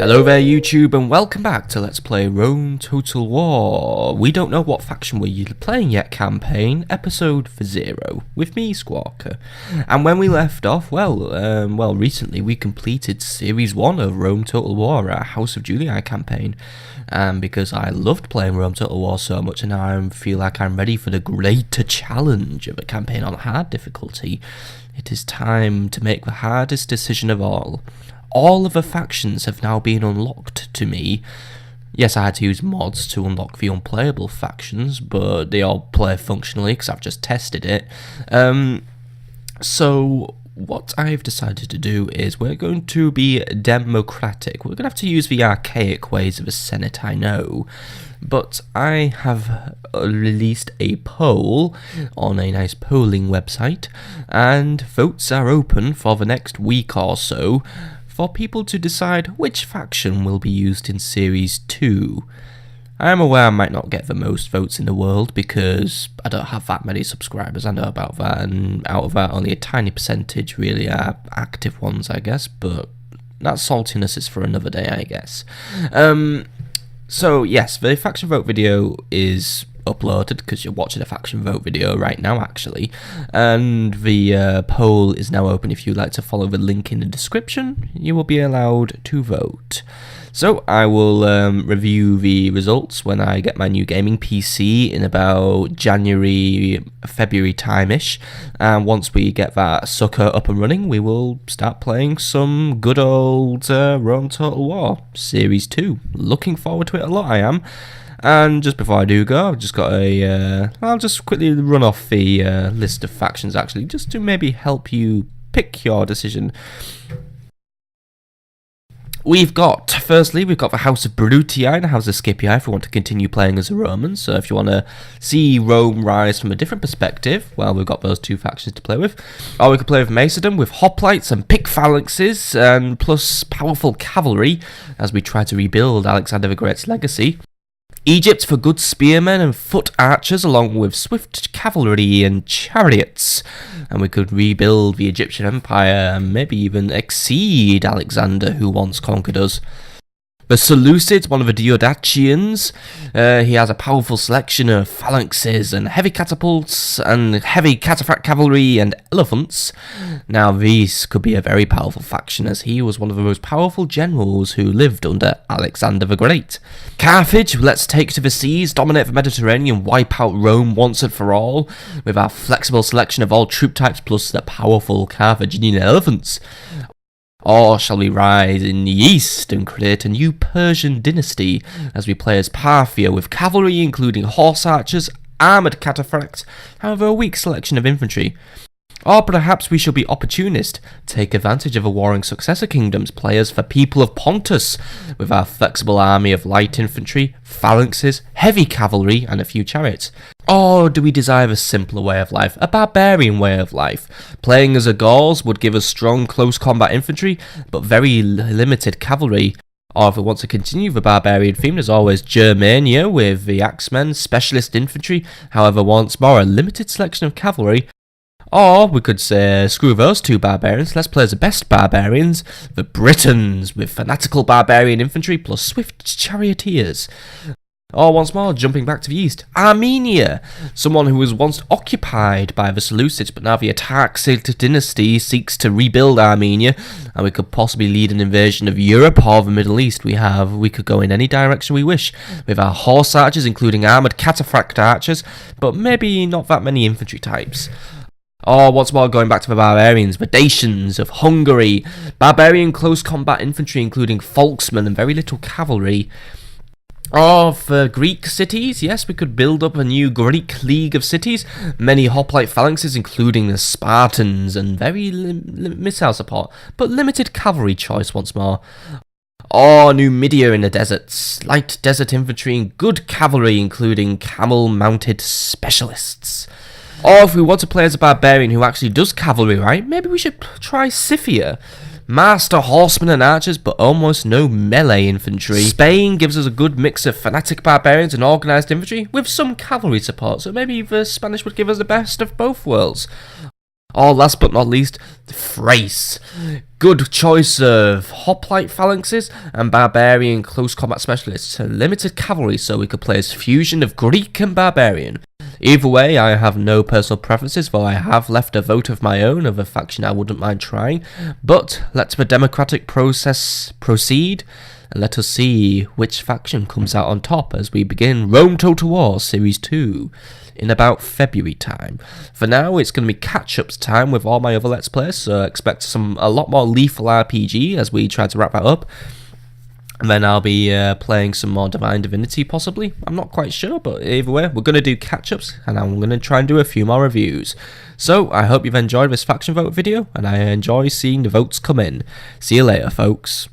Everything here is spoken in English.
Hello there YouTube and welcome back to Let's Play Rome Total War. We don't know what faction we're playing yet campaign, episode 0, with me Skwalker. And when we left off, recently we completed series 1 of Rome Total War, our House of Julii campaign. And because I loved playing Rome Total War so much and now I feel like I'm ready for the greater challenge of a campaign on hard difficulty, it is time to make the hardest decision of all. All of the factions have now been unlocked to me. Yes, I had to use mods to unlock the unplayable factions, but they all play functionally because I've just tested it. So what I've decided to do is we're going to be democratic. We're going to have to use the archaic ways of a Senate, I know. But I have released a poll on a nice polling website, and votes are open for the next week or so for people to decide which faction will be used in Series 2. I am aware I might not get the most votes in the world because I don't have that many subscribers, I know about that, and out of that only a tiny percentage really are active ones, I guess, but that saltiness is for another day, I guess. So yes, the faction vote video is uploaded because you're watching a faction vote video right now actually, and the poll is now open. If you'd like to follow the link in the description, you will be allowed to vote. So I will review the results when I get my new gaming PC in about January, February time-ish, and once we get that sucker up and running, we will start playing some good old Rome Total War Series 2. Looking forward to it a lot, I am. And just before I do go, I've just got I'll just quickly run off the list of factions actually, just to maybe help you pick your decision. Firstly, we've got the House of Brutii and the House of Scipii if we want to continue playing as a Roman. So if you want to see Rome rise from a different perspective, well, we've got those two factions to play with. Or we could play with Macedon with hoplites and pick phalanxes, and plus powerful cavalry as we try to rebuild Alexander the Great's legacy. Egypt for good spearmen and foot archers along with swift cavalry and chariots, and we could rebuild the Egyptian Empire and maybe even exceed Alexander who once conquered us. The Seleucids, one of the Diodacians, he has a powerful selection of phalanxes and heavy catapults and heavy cataphract cavalry and elephants. Now these could be a very powerful faction as he was one of the most powerful generals who lived under Alexander the Great. Carthage, let's take to the seas, dominate the Mediterranean, wipe out Rome once and for all with our flexible selection of all troop types plus the powerful Carthaginian elephants. Or shall we rise in the east and create a new Persian dynasty as we play as Parthia with cavalry including horse archers, armoured cataphracts, however a weak selection of infantry? Or perhaps we shall be opportunist, take advantage of the warring successor kingdoms, play as the people of Pontus with our flexible army of light infantry, phalanxes, heavy cavalry and a few chariots. Or do we desire a simpler way of life, a barbarian way of life? Playing as a Gauls would give us strong close combat infantry, but very limited cavalry. Or if we want to continue the barbarian theme, there's always Germania with the axemen, specialist infantry, however once more a limited selection of cavalry. Or we could say, screw those two barbarians, let's play as the best barbarians, the Britons, with fanatical barbarian infantry plus swift charioteers. Or once more, jumping back to the east, Armenia, someone who was once occupied by the Seleucids, but now the Artaxid dynasty seeks to rebuild Armenia, and we could possibly lead an invasion of Europe or the Middle East. We could go in any direction we wish, with our horse archers, including armoured cataphract archers, but maybe not that many infantry types. Or once more going back to the barbarians, the Dacians of Hungary, barbarian close combat infantry including folksmen and very little cavalry. Or for Greek cities, yes, we could build up a new Greek league of cities, many hoplite phalanxes including the Spartans and very missile support, but limited cavalry choice once more. Or Numidia in the deserts, light desert infantry and good cavalry including camel-mounted specialists. Or if we want to play as a barbarian who actually does cavalry right, maybe we should try Scythia. Master horsemen and archers, but almost no melee infantry. Spain gives us a good mix of fanatic barbarians and organised infantry, with some cavalry support, so maybe the Spanish would give us the best of both worlds. Oh, last but not least, Thrace. Good choice of hoplite phalanxes and barbarian close combat specialists. Limited cavalry, so we could play as fusion of Greek and barbarian. Either way, I have no personal preferences, though I have left a vote of my own of a faction I wouldn't mind trying. But let the democratic process proceed, and let us see which faction comes out on top as we begin Rome Total War Series 2 in about February time. For now, it's going to be catch-ups time with all my other Let's Plays, so expect a lot more Lethal RPG as we try to wrap that up. And then I'll be playing some more Divine Divinity, possibly. I'm not quite sure, but either way, we're going to do catch-ups, and I'm going to try and do a few more reviews. So, I hope you've enjoyed this faction vote video, and I enjoy seeing the votes come in. See you later, folks.